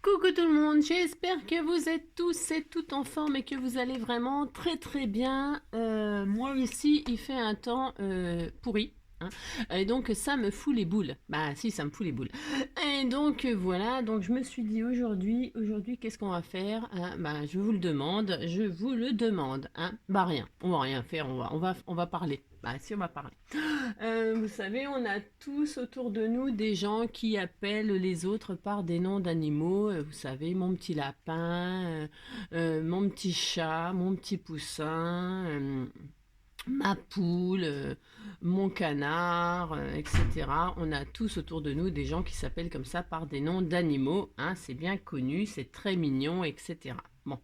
Coucou tout le monde, j'espère que vous êtes tous et toutes en forme et que vous allez vraiment très très bien. Moi ici, il fait un temps pourri, hein, et donc ça me fout les boules. Bah si, ça me fout les boules. Et donc voilà, donc je me suis dit aujourd'hui qu'est-ce qu'on va faire, hein. Bah je vous le demande, hein. Bah rien, on va rien faire, on va parler. Bah si, on va parler. Vous savez, on a tous autour de nous des gens qui appellent les autres par des noms d'animaux. Vous savez, mon petit lapin, mon petit chat, mon petit poussin, ma poule, mon canard, etc. On a tous autour de nous des gens qui s'appellent comme ça par des noms d'animaux, hein. C'est bien connu, c'est très mignon, etc. Bon.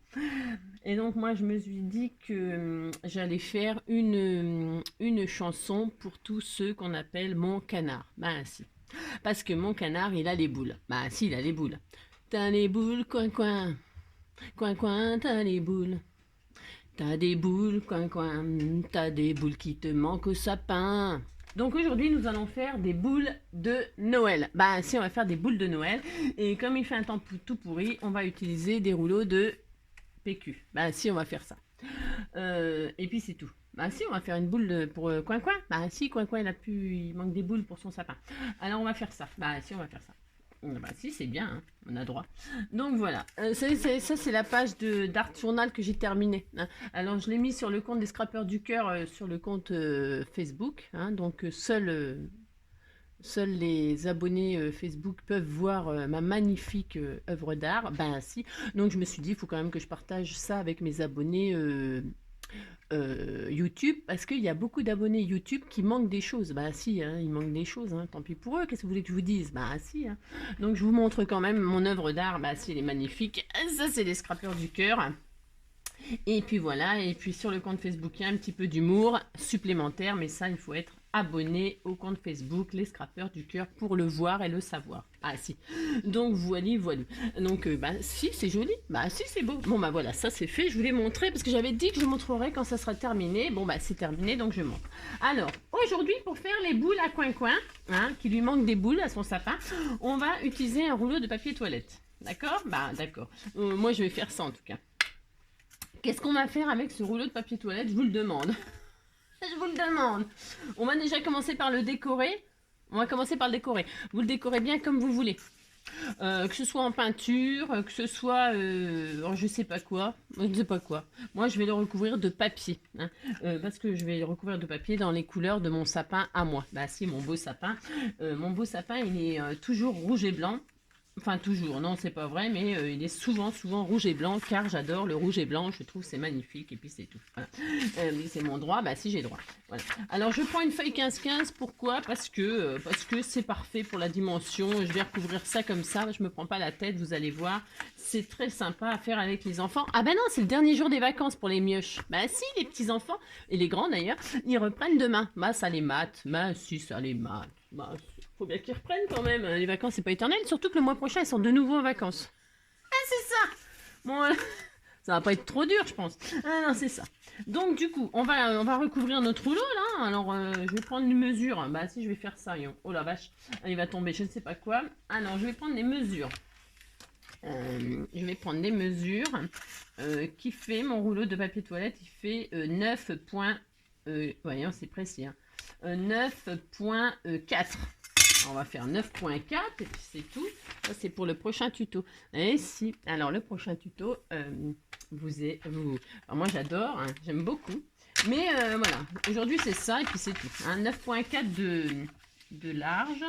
Et donc moi je me suis dit que j'allais faire une chanson pour tous ceux qu'on appelle mon canard. Ben si. Parce que mon canard il a les boules. Ben si, il a les boules. T'as les boules, coin coin. Coin coin, t'as les boules. T'as des boules, coin coin. T'as des boules qui te manquent au sapin. Donc aujourd'hui nous allons faire des boules de Noël. Bah si, on va faire des boules de Noël. Et comme il fait un temps tout pourri, on va utiliser des rouleaux de PQ. Bah si, on va faire ça. Et puis c'est tout. Bah si, on va faire une boule pour Coin Coin. Bah si, Coin Coin, il manque des boules pour son sapin. Alors on va faire ça. Bah si, on va faire ça. Bah si, c'est bien, hein, on a droit. Donc voilà, ça c'est la page d'Art Journal que j'ai terminée, hein. Alors je l'ai mis sur le compte des Scrappeurs du Cœur, sur le compte Facebook, hein. Donc seuls les abonnés Facebook peuvent voir ma magnifique œuvre d'art. Ben si. Donc je me suis dit, il faut quand même que je partage ça avec mes abonnés YouTube, parce qu'il y a beaucoup d'abonnés YouTube qui manquent des choses. Bah si, hein, ils manquent des choses, hein. Tant pis pour eux, qu'est-ce que vous voulez que je vous dise? Bah si, hein. Donc je vous montre quand même mon œuvre d'art. Bah si, elle est magnifique. Ça, c'est les Scrappeurs du Cœur. Et puis voilà, et puis sur le compte Facebook, il y a un petit peu d'humour supplémentaire, mais ça, il faut être abonné au compte Facebook Les Scrappeurs du Cœur pour le voir et le savoir. Ah si. Donc voilà. Donc bah si, c'est joli. Bah si, c'est beau. Bon bah voilà, ça c'est fait, je vous l'ai montré parce que j'avais dit que je montrerai quand ça sera terminé. Bon bah c'est terminé, donc je montre. Alors, aujourd'hui pour faire les boules à coin-coin, hein, qui lui manque des boules à son sapin, on va utiliser un rouleau de papier toilette. D'accord? Bah d'accord. Moi je vais faire ça en tout cas. Qu'est-ce qu'on va faire avec ce rouleau de papier toilette? Je vous le demande. Je vous le demande. On va déjà commencer par le décorer. On va commencer par le décorer. Vous le décorez bien comme vous voulez. Que ce soit en peinture, que ce soit je sais pas quoi. Je ne sais pas quoi. Moi, je vais le recouvrir de papier, hein, parce que je vais le recouvrir de papier dans les couleurs de mon sapin à moi. Bah si, mon beau sapin. Mon beau sapin, il est toujours rouge et blanc. Enfin, toujours, non, c'est pas vrai, mais il est souvent rouge et blanc, car j'adore le rouge et blanc, je trouve c'est magnifique, et puis c'est tout. Voilà. C'est mon droit, bah si j'ai droit. Voilà. Alors, je prends une feuille 15-15, pourquoi? Parce que c'est parfait pour la dimension, je vais recouvrir ça comme ça, je me prends pas la tête, vous allez voir, c'est très sympa à faire avec les enfants. Ah ben non, c'est le dernier jour des vacances pour les mioches. Bah si, les petits enfants, et les grands d'ailleurs, ils reprennent demain. Bah ça les mate, bah si, ça les mate. Bah, faut bien qu'ils reprennent quand même. Les vacances, c'est pas éternel. Surtout que le mois prochain, ils sont de nouveau en vacances. Ah, c'est ça. Bon, ça va pas être trop dur, je pense. Ah non, c'est ça. Donc, du coup, on va recouvrir notre rouleau, là. Alors, je vais prendre une mesure. Bah, si, je vais faire ça. Oh la vache. Il va tomber, je ne sais pas quoi. Alors, je vais prendre des mesures. Je vais prendre des mesures. Qui fait mon rouleau de papier toilette? Il fait 9 points. Voyons, c'est précis. Hein. 9,4. On va faire 9,4 et puis c'est tout. Ça, c'est pour le prochain tuto. Et si, alors le prochain tuto, alors moi j'adore, hein, j'aime beaucoup. Mais voilà, aujourd'hui c'est ça et puis c'est tout. Hein, 9,4 de large,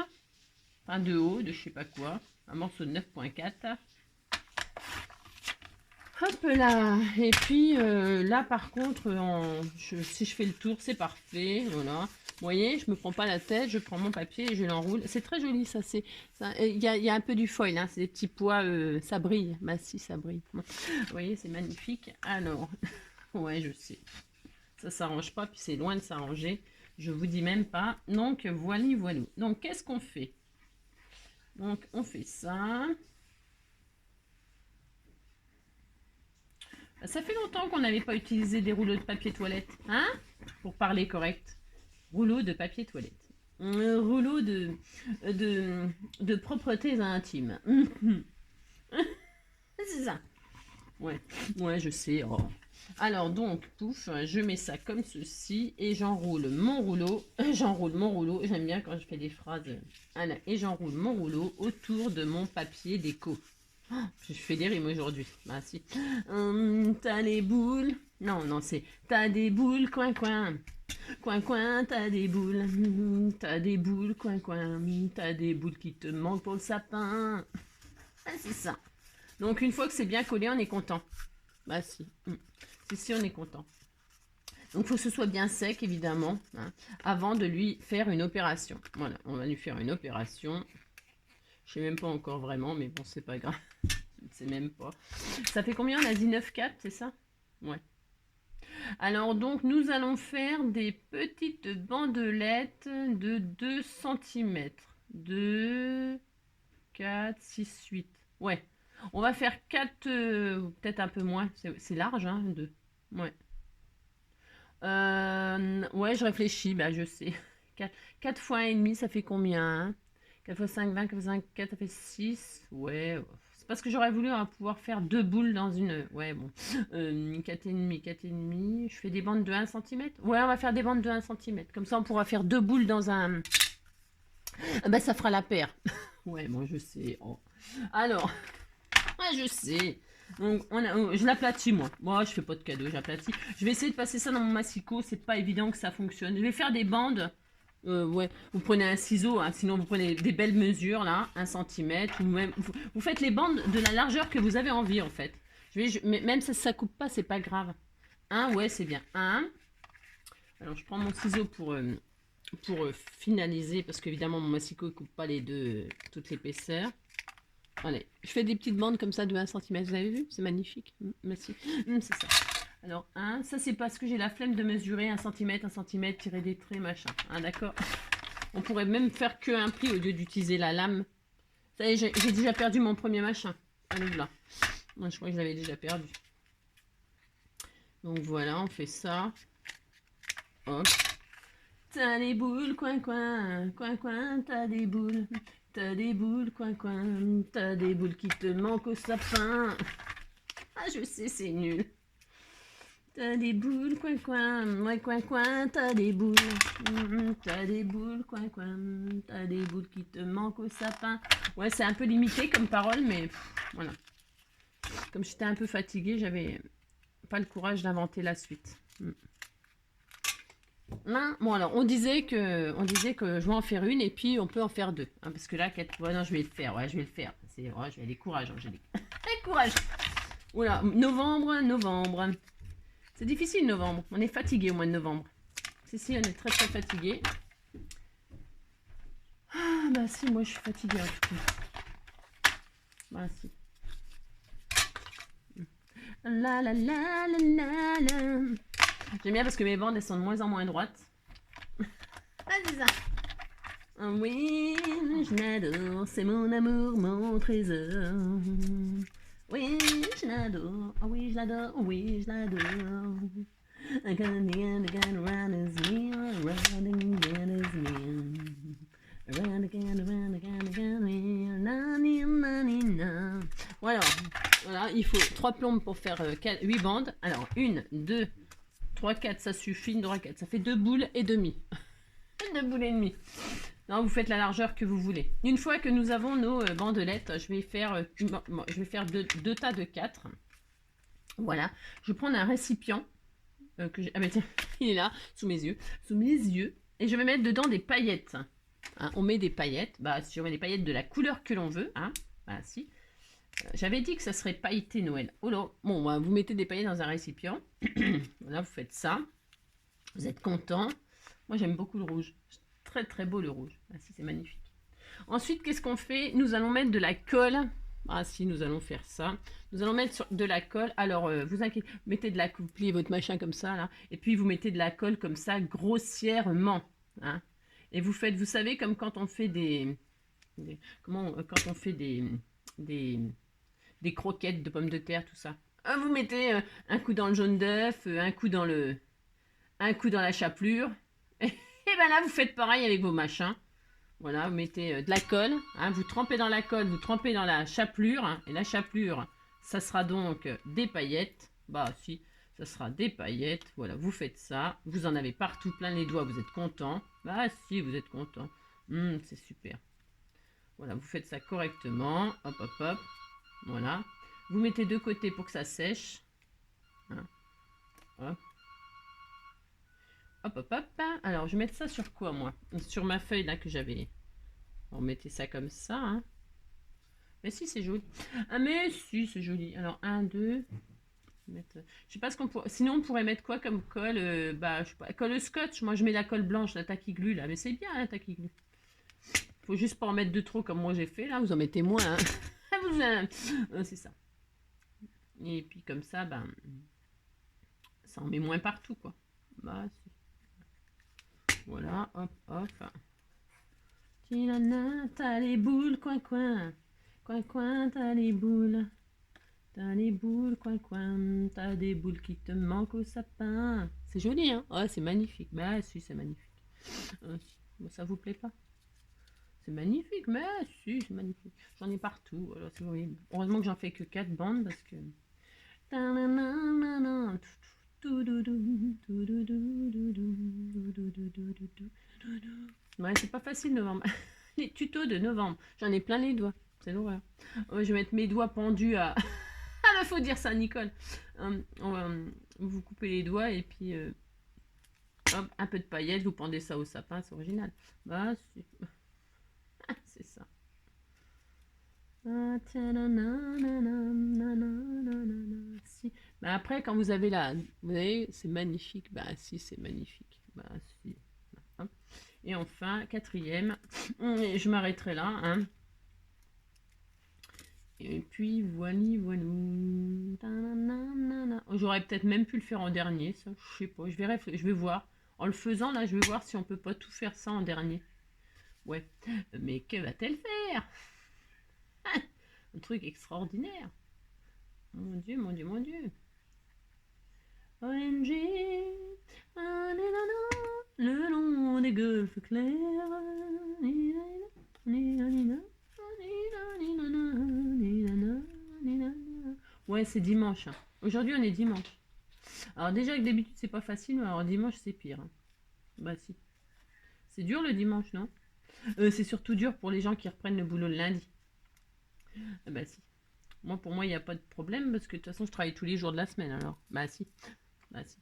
enfin de haut, de je sais pas quoi. Un morceau de 9,4. Hop là. Et puis là par contre, si je fais le tour, c'est parfait. Voilà. Vous voyez, je me prends pas la tête, je prends mon papier et je l'enroule. C'est très joli ça. Il y a un peu du foil, hein, c'est des petits pois, ça brille. Bah si, ça brille. Vous voyez, c'est magnifique. Alors, ouais, je sais. Ça s'arrange pas, puis c'est loin de s'arranger. Je vous dis même pas. Donc voilà. Donc qu'est-ce qu'on fait? Donc on fait ça. Ça fait longtemps qu'on n'avait pas utilisé des rouleaux de papier toilette, hein? Pour parler correct. Rouleau de papier toilette. Rouleau de propreté intime. c'est ça. Ouais, ouais, je sais. Oh. Alors donc, pouf, je mets ça comme ceci et j'enroule mon rouleau. J'enroule mon rouleau. J'aime bien quand je fais des phrases. Voilà, et j'enroule mon rouleau autour de mon papier déco. Oh, je fais des rimes aujourd'hui. Bah si. T'as les boules. Non, non, c'est t'as des boules, coin, coin. Coin, coin, t'as des boules. T'as des boules, coin, coin. T'as des boules qui te manquent pour le sapin. Ah, c'est ça. Donc une fois que c'est bien collé, on est content. Bah si. Si, on est content. Donc il faut que ce soit bien sec, évidemment, hein, avant de lui faire une opération. Voilà, on va lui faire une opération. Je sais même pas encore vraiment, mais bon, c'est pas grave. Je ne sais même pas. Ça fait combien? On a dit 9,4, c'est ça? Ouais. Alors donc, nous allons faire des petites bandelettes de 2 cm. 2, 4, 6, 8. Ouais. On va faire 4, peut-être un peu moins. C'est large, hein, 2. Ouais. Ouais, je réfléchis, bah je sais. 4 fois 1,5, ça fait combien? 4 fois 5, 20, 4 fois 5, 4, ça fait 6. Ouais, c'est parce que j'aurais voulu pouvoir faire 2 boules dans une... Ouais, bon. 4,5, 4,5. Je fais des bandes de 1 cm. Ouais, on va faire des bandes de 1 cm. Comme ça, on pourra faire 2 boules dans un... Bah, ça fera la paire. Ouais, moi, je sais. Oh. Alors, ouais, je sais. Donc, je l'aplatis, moi. Moi, je fais pas de cadeau, j'aplatis. Je vais essayer de passer ça dans mon massicot. C'est pas évident que ça fonctionne. Je vais faire des bandes. Ouais, vous prenez un ciseau, hein, sinon vous prenez des belles mesures, là, 1 cm. Ou même, vous faites les bandes de la largeur que vous avez envie, en fait. Même si ça coupe pas, c'est pas grave. Ouais, c'est bien. Alors, je prends mon ciseau pour finaliser, parce qu'évidemment, mon massicot ne coupe pas les deux, toute l'épaisseur. Allez, je fais des petites bandes comme ça de 1 cm, vous avez vu? C'est magnifique. Merci. C'est ça. Alors, ça c'est parce que j'ai la flemme de mesurer 1 cm, 1 cm, tirer des traits, machin. D'accord. On pourrait même faire que un pli au lieu d'utiliser la lame. Ça y est, j'ai déjà perdu mon premier machin. Allez, là. Moi, je crois que je l'avais déjà perdu. Donc voilà, on fait ça. Hop. T'as des boules, coin, coin, coin, coin, t'as des boules. T'as des boules, coin, coin, t'as des boules qui te manquent au sapin. Ah, je sais, c'est nul. T'as des boules, coin, coin, ouais, coin, coin, t'as des boules. T'as des boules, coin, coin, t'as des boules qui te manquent au sapin. Ouais, c'est un peu limité comme parole, mais voilà. Comme j'étais un peu fatiguée, j'avais pas le courage d'inventer la suite. Bon alors on disait que je vais en faire une et puis on peut en faire 2 hein, parce que là non, je vais le faire, ouais, je vais le faire. Je vais aller courage, Angélique. Courage. Oula, novembre. C'est difficile novembre. On est fatigué au mois de novembre. Si, on est très très fatigué. Ah bah si, moi je suis fatiguée en tout cas. Bah si. La la la la la la. J'aime bien parce que mes bandes elles sont de moins en moins droites. C'est ça. Oui, je l'adore, c'est mon amour, mon trésor. Oui, je l'adore, oh oui, je l'adore, oh oui, je l'adore. Again, around as me, around again as me. Around again, voilà, il faut 3 plombes pour faire 8 bandes. Alors, 1, 2, 3, 4, ça suffit, 1, 2, 3, 4, ça fait 2 boules et demi. 2 boules et demi. Non, vous faites la largeur que vous voulez. Une fois que nous avons nos bandelettes, je vais faire 2 tas de 4. Voilà. Je vais prendre un récipient. Ah ben tiens, il est là, sous mes yeux. Et je vais mettre dedans des paillettes. Hein, on met des paillettes. Bah, si on met des paillettes de la couleur que l'on veut. Hein, bah, si. J'avais dit que ça serait pailleté Noël. Oh là. Bon, bah, vous mettez des paillettes dans un récipient. Voilà, vous faites ça. Vous êtes content. Moi, j'aime beaucoup le rouge. Très très beau le rouge. Ah si, c'est magnifique. Ensuite, qu'est-ce qu'on fait? Nous allons mettre de la colle. Ah si, nous allons faire ça. Nous allons mettre de la colle. Alors, vous inquiétez, mettez de la colle, pliez votre machin comme ça, là. Et puis, vous mettez de la colle comme ça, grossièrement. Hein. Et vous faites, vous savez, comme quand on fait quand on fait des croquettes de pommes de terre, tout ça. Vous mettez un coup dans le jaune d'œuf, un coup dans la chapelure. Et bien là, vous faites pareil avec vos machins. Voilà, vous mettez de la colle. Hein, vous trempez dans la colle, vous trempez dans la chapelure. Hein, et la chapelure, ça sera donc des paillettes. Bah si, ça sera des paillettes. Voilà, vous faites ça. Vous en avez partout plein les doigts, vous êtes content. Bah si, vous êtes content. C'est super. Voilà, vous faites ça correctement. Hop, hop, hop. Voilà. Vous mettez de côté pour que ça sèche. Hein. Hop. Hop, hop, hop. Alors, je vais mettre ça sur quoi, moi? Sur ma feuille, là, que j'avais. On mettait ça comme ça, hein. Mais si, c'est joli. Ah, mais si, c'est joli. Alors, 1, 2... Je sais pas ce qu'on pourrait... Sinon, on pourrait mettre quoi comme colle? Bah, je sais pas. Colle scotch. Moi, je mets la colle blanche, la taquiglu, là. Mais c'est bien, la taquiglu. Faut juste pas en mettre de trop comme moi j'ai fait, là. Vous en mettez moins, hein. C'est ça. Et puis, comme ça, ben... ça en met moins partout, quoi. Bah, si. Voilà, hop, hop. Tinana, t'as les boules, coin, coin. Coin, coin, t'as les boules. T'as les boules, coin, coin. T'as des boules qui te manquent au sapin. C'est joli, hein? Ouais, c'est magnifique. Bah, si, c'est magnifique. Bon, ça vous plaît pas? C'est magnifique, mais si, c'est magnifique. J'en ai partout. Alors, c'est horrible. Heureusement que j'en fais que 4 bandes parce que. Ouais, c'est pas facile novembre. Les tutos de novembre. J'en ai plein les doigts. C'est l'horreur. Je vais mettre mes doigts pendus à. Ah, bah, faut dire ça, Nicole. Vous coupez les doigts et puis. Hop, un peu de paillettes, vous pendez ça au sapin, c'est original. Bah, c'est ça. Si. Mais après, quand vous avez là, vous voyez, c'est magnifique. Bah si, c'est magnifique. Bah si. Et enfin, quatrième, je m'arrêterai là. Hein. Et puis, voily, voilou. J'aurais peut-être même pu le faire en dernier, ça. Je sais pas, je vais voir. En le faisant, là, je vais voir si on peut pas tout faire ça en dernier. Ouais. Mais que va-t-elle faire? Un truc extraordinaire. Mon Dieu, mon Dieu, mon Dieu. ONG, le long des golfes clairs. Ouais, c'est dimanche. Hein. Aujourd'hui, on est dimanche. Alors déjà que d'habitude, c'est pas facile, mais alors dimanche, c'est pire. Hein. Bah si. C'est dur le dimanche, non? C'est surtout dur pour les gens qui reprennent le boulot le lundi. Ah bah si. Moi, pour moi, il n'y a pas de problème parce que de toute façon, je travaille tous les jours de la semaine alors. Bah si. Bah si.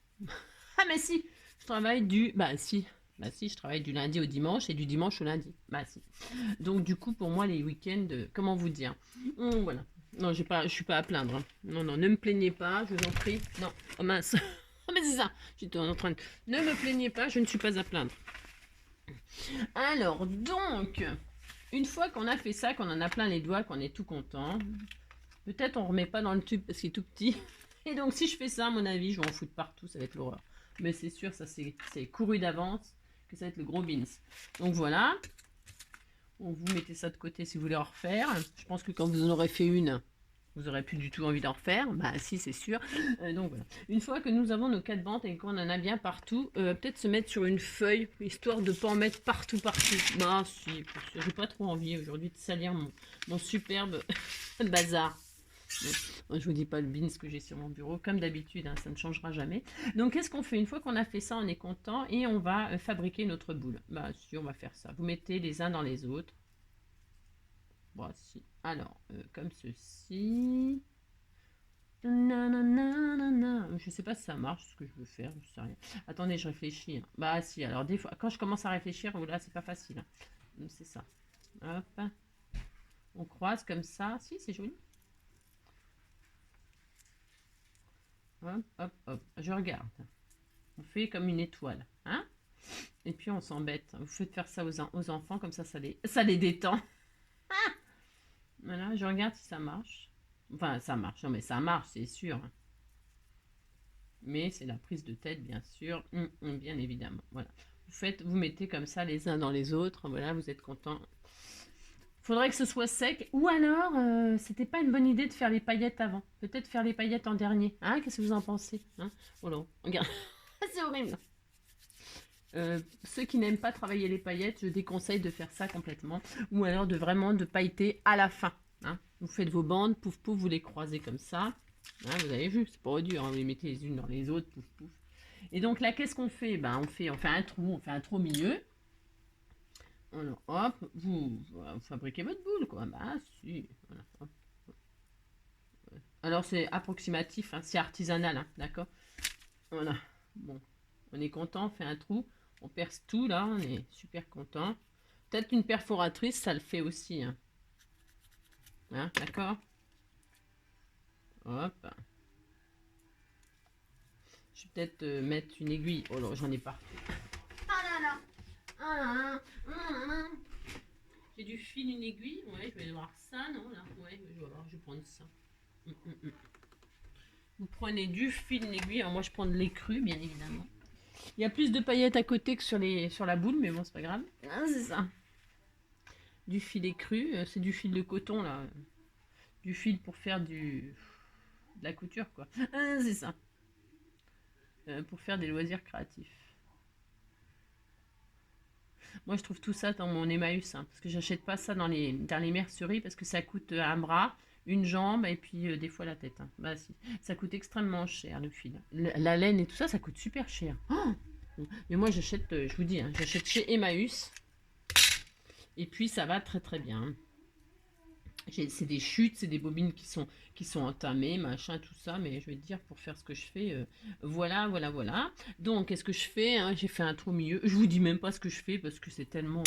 Ah mais si. Je travaille du... Bah si. Bah si, je travaille du lundi au dimanche et du dimanche au lundi. Bah si. Donc du coup, pour moi, les week-ends, comment vous dire? Voilà. Non, je suis pas à plaindre. Hein. Non, non, ne me plaignez pas, je vous en prie. Non. Oh mince. Oh mais c'est ça. J'étais en train de... Ne me plaignez pas, je ne suis pas à plaindre. Alors, donc, une fois qu'on a fait ça, qu'on en a plein les doigts, qu'on est tout content, peut-être on remet pas dans le tube parce qu'il est tout petit. Et donc, si je fais ça, à mon avis, je vais en foutre partout, ça va être l'horreur. Mais c'est sûr, ça c'est couru d'avance, que ça va être le gros beans. Donc voilà. Vous mettez ça de côté si vous voulez en refaire. Je pense que quand vous en aurez fait une, vous n'aurez plus du tout envie d'en refaire. Bah si, c'est sûr. Donc voilà. Une fois que nous avons nos 4 bandes et qu'on en a bien partout, peut-être se mettre sur une feuille, histoire de ne pas en mettre partout, partout. Bah si, j'ai pas trop envie aujourd'hui de salir mon superbe bazar. Bon, je vous dis pas le beans que j'ai sur mon bureau, comme d'habitude, hein, ça ne changera jamais. Donc qu'est-ce qu'on fait? Une fois qu'on a fait ça, on est content et on va fabriquer notre boule. Bah si, on va faire ça. Vous mettez les uns dans les autres. Voici. Alors, comme ceci. Je sais pas si ça marche ce que je veux faire, je sais rien. Attendez, je réfléchis. Hein. Bah si, alors des fois, quand je commence à réfléchir, là c'est pas facile. Hein. C'est ça. Hop. On croise comme ça. Si, c'est joli. Hop, hop, hop. Je regarde. On fait comme une étoile. Hein? Et puis on s'embête. Vous faites faire ça aux enfants, comme ça les détend. Voilà, je regarde si ça marche. Enfin, ça marche. Non, mais ça marche, c'est sûr. Mais c'est la prise de tête, bien sûr. Bien évidemment. Voilà. Vous mettez comme ça les uns dans les autres. Voilà, vous êtes content. Faudrait que ce soit sec. Ou alors, c'était pas une bonne idée de faire les paillettes avant. Peut-être faire les paillettes en dernier. Hein, qu'est-ce que vous en pensez? Hein? Oh là, regarde. C'est horrible. Ceux qui n'aiment pas travailler les paillettes, je déconseille de faire ça complètement. Ou alors de vraiment de pailleter à la fin. Hein. Vous faites vos bandes, pouf pouf, vous les croisez comme ça. Hein, vous avez vu, c'est pas dur, hein, vous les mettez les unes dans les autres, pouf pouf. Et donc là, qu'est-ce qu'on fait? Ben, on fait on fait un trou au milieu. Alors, hop, vous fabriquez votre boule, quoi. Bah, si. Voilà, hop. Alors, c'est approximatif, hein, c'est artisanal, hein, d'accord? Voilà. Bon, on est content, on fait un trou. On perce tout, là, on est super content. Peut-être une perforatrice, ça le fait aussi, hein. Hein, d'accord? Hop. Je vais peut-être mettre une aiguille. Oh là, j'en ai pas. Ah là là. Ah là là. Ah là là. J'ai du fil, une aiguille. Ouais, je vais voir ça, non là. Ouais, je vais voir, je vais prendre ça. Vous prenez du fil, une aiguille. Alors moi, je prends de l'écru, bien évidemment. Il y a plus de paillettes à côté que sur la boule, mais bon, c'est pas grave. Ah, c'est ça. Du fil écru, c'est du fil de coton là. Du fil pour faire de la couture, quoi. Ah, c'est ça. Pour faire des loisirs créatifs. Moi, je trouve tout ça dans mon Emmaüs, hein, parce que j'achète pas ça dans les merceries parce que ça coûte un bras, une jambe et puis des fois la tête. Hein. Bah si, ça coûte extrêmement cher le fil. La laine et tout ça, ça coûte super cher. Oh, mais moi, j'achète, je vous dis, hein, j'achète chez Emmaüs et puis ça va très très bien. C'est des chutes, c'est des bobines qui sont entamées, machin, tout ça, mais je vais te dire, pour faire ce que je fais, voilà, voilà, voilà. Donc, qu'est-ce que je fais, hein? J'ai fait un trou au milieu. Je vous dis même pas ce que je fais, parce que c'est tellement...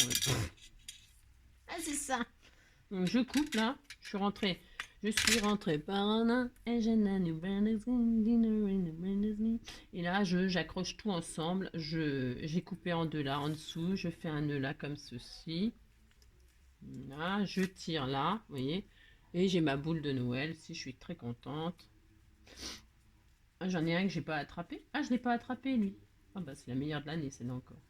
Ah, c'est ça. Donc, je coupe, là. Je suis rentrée par là, et là, j'accroche tout ensemble. J'ai coupé en deux là, en dessous. Je fais un nœud là, comme ceci. Là, je tire là, vous voyez. Et j'ai ma boule de Noël, si je suis très contente. Ah, j'en ai un que j'ai pas attrapé. Ah, je l'ai pas attrapé, lui. Ah bah, c'est la meilleure de l'année, celle-là encore.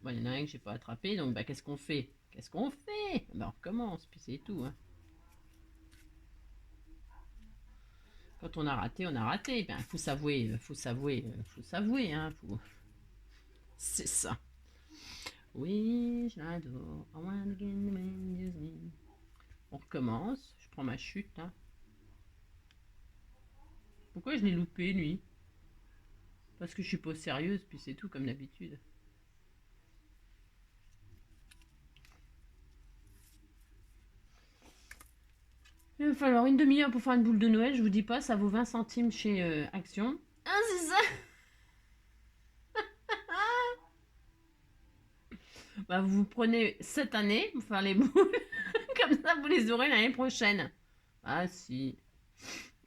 Bon, il y en a un que j'ai pas attrapé, donc bah, qu'est-ce qu'on fait? Qu'est-ce qu'on fait? Bah, on recommence, puis c'est tout. Hein. Quand on a raté, on a raté. Ben, faut s'avouer, faut s'avouer, faut s'avouer, hein. C'est ça. Oui, j'adore. On recommence. Je prends ma chute, là. Pourquoi je l'ai loupé, lui? Parce que je suis pas sérieuse, puis c'est tout, comme d'habitude. Il va falloir une demi-heure pour faire une boule de Noël, je vous dis pas, ça vaut 20 centimes chez Action. Ah, c'est ça. Bah, vous prenez cette année pour faire les boules, comme ça vous les aurez l'année prochaine. Ah si.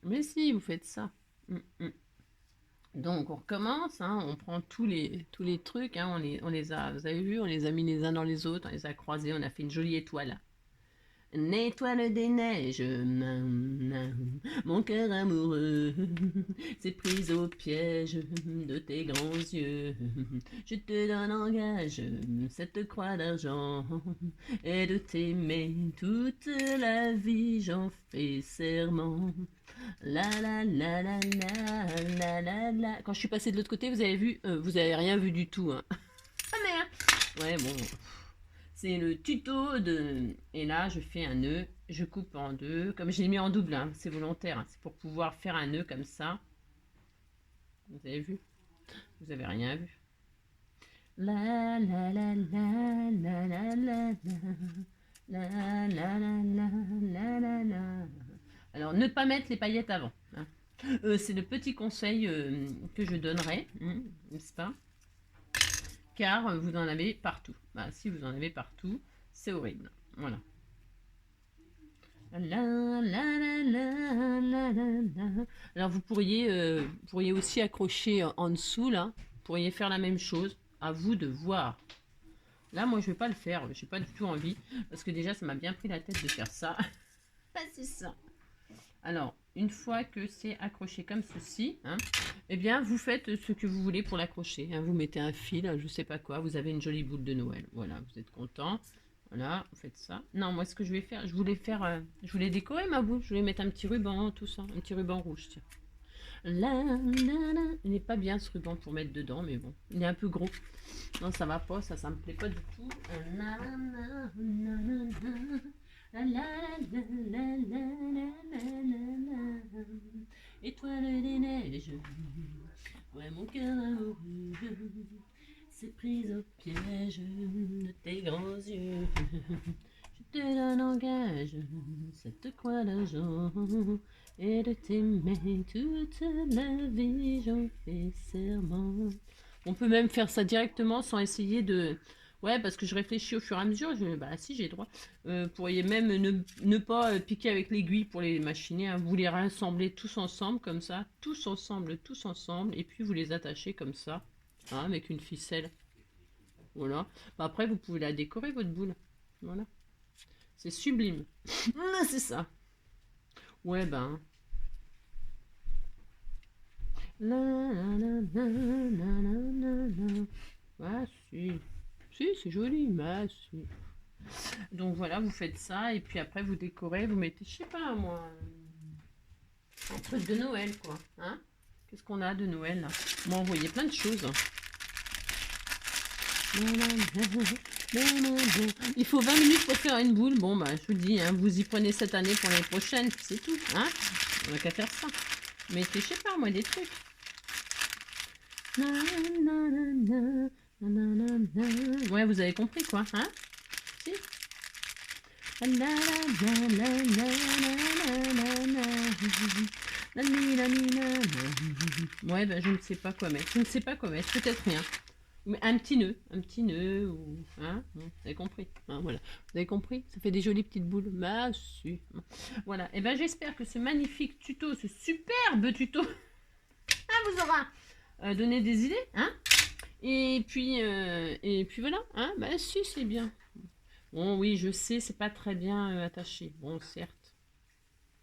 Mais si, vous faites ça. Donc on recommence, hein, on prend tous les trucs, hein, on les a, vous avez vu, on les a mis les uns dans les autres, on les a croisés, on a fait une jolie étoile. Une étoile des neiges, mon cœur amoureux s'est pris au piège de tes grands yeux. Je te donne en gage cette croix d'argent et de t'aimer toute la vie, j'en fais serment. La la la la la la la la. Quand je suis passée de l'autre côté, vous avez vu, vous avez rien vu du tout. Hein. Ah merde. Ouais bon. C'est le tuto de... Et là, je fais un nœud, je coupe en deux. Comme je l'ai mis en double, hein, c'est volontaire. Hein, c'est pour pouvoir faire un nœud comme ça. Vous avez vu? Vous avez rien vu. La la la la la la la la la la la la la. Alors, ne pas mettre les paillettes avant. Hein. C'est le petit conseil que je donnerais, n'est-ce pas? Car vous en avez partout. Bah, si vous en avez partout, c'est horrible. Voilà. Alors vous pourriez aussi accrocher en dessous là. Vous pourriez faire la même chose. À vous de voir. Là, moi, je vais pas le faire. J'ai pas du tout envie parce que déjà, ça m'a bien pris la tête de faire ça. C'est ça. Alors, une fois que c'est accroché comme ceci, hein, eh bien, vous faites ce que vous voulez pour l'accrocher. Hein. Vous mettez un fil, je sais pas quoi, vous avez une jolie boule de Noël. Voilà, vous êtes content. Voilà, vous faites ça. Non, moi, ce que je vais faire, je voulais décorer ma boule. Je voulais mettre un petit ruban, tout ça, un petit ruban rouge, tiens. Il n'est pas bien ce ruban pour mettre dedans, mais bon, il est un peu gros. Non, ça va pas, ça me plaît pas du tout. La la la la la la la la. Étoile des neiges, ouais mon cœur amoureux s'est pris au piège de tes grands yeux. Je te donne en gage cette croix d'argent et de t'aimer toute la vie, j'en fais serment. On peut même faire ça directement sans essayer de... Ouais, parce que je réfléchis au fur et à mesure. Bah si, j'ai droit. Vous pourriez même ne pas piquer avec l'aiguille pour les machiner, hein. Vous les rassemblez tous ensemble comme ça. Tous ensemble. Et puis vous les attachez comme ça, hein, avec une ficelle. Voilà. Bah, après, vous pouvez la décorer, votre boule. Voilà. C'est sublime. C'est ça. Ouais, ben... Ah, si. Si, c'est joli, mais si. Donc voilà, vous faites ça, et puis après, vous décorez, vous mettez, je sais pas, moi, un truc de Noël, quoi. Hein? Qu'est-ce qu'on a de Noël, là? Moi, vous voyez plein de choses. Il faut 20 minutes pour faire une boule. Bon, bah, je vous dis, hein, vous y prenez cette année pour l'année prochaine, c'est tout. Hein? On n'a qu'à faire ça. Mettez, je sais pas, moi, des trucs. Ouais, vous avez compris, quoi. Hein? Si? Ouais, ben je ne sais pas quoi mettre. Je ne sais pas quoi mettre. Peut-être rien. Mais un petit nœud, ou... Hein, vous avez compris, hein, voilà. Vous avez compris, ça fait des jolies petites boules. Bah, si. Voilà, et ben j'espère que ce magnifique tuto, ce superbe tuto, vous aura donné des idées, hein. Et puis voilà, hein, bah si, c'est bien. Bon, oui, je sais, c'est pas très bien attaché, bon, certes.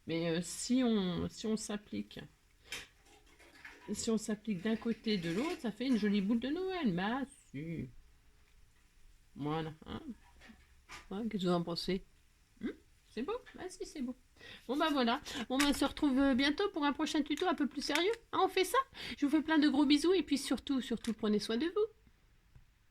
Mais si on s'applique... Si on s'applique d'un côté et de l'autre, ça fait une jolie boule de Noël. Bah, si. Voilà. Hein. Ouais, qu'est-ce que vous en pensez? C'est beau? Bah, si, c'est beau. Bon, bah voilà. Bon, bah, on se retrouve bientôt pour un prochain tuto un peu plus sérieux. Hein, on fait ça? Je vous fais plein de gros bisous et puis surtout, prenez soin de vous.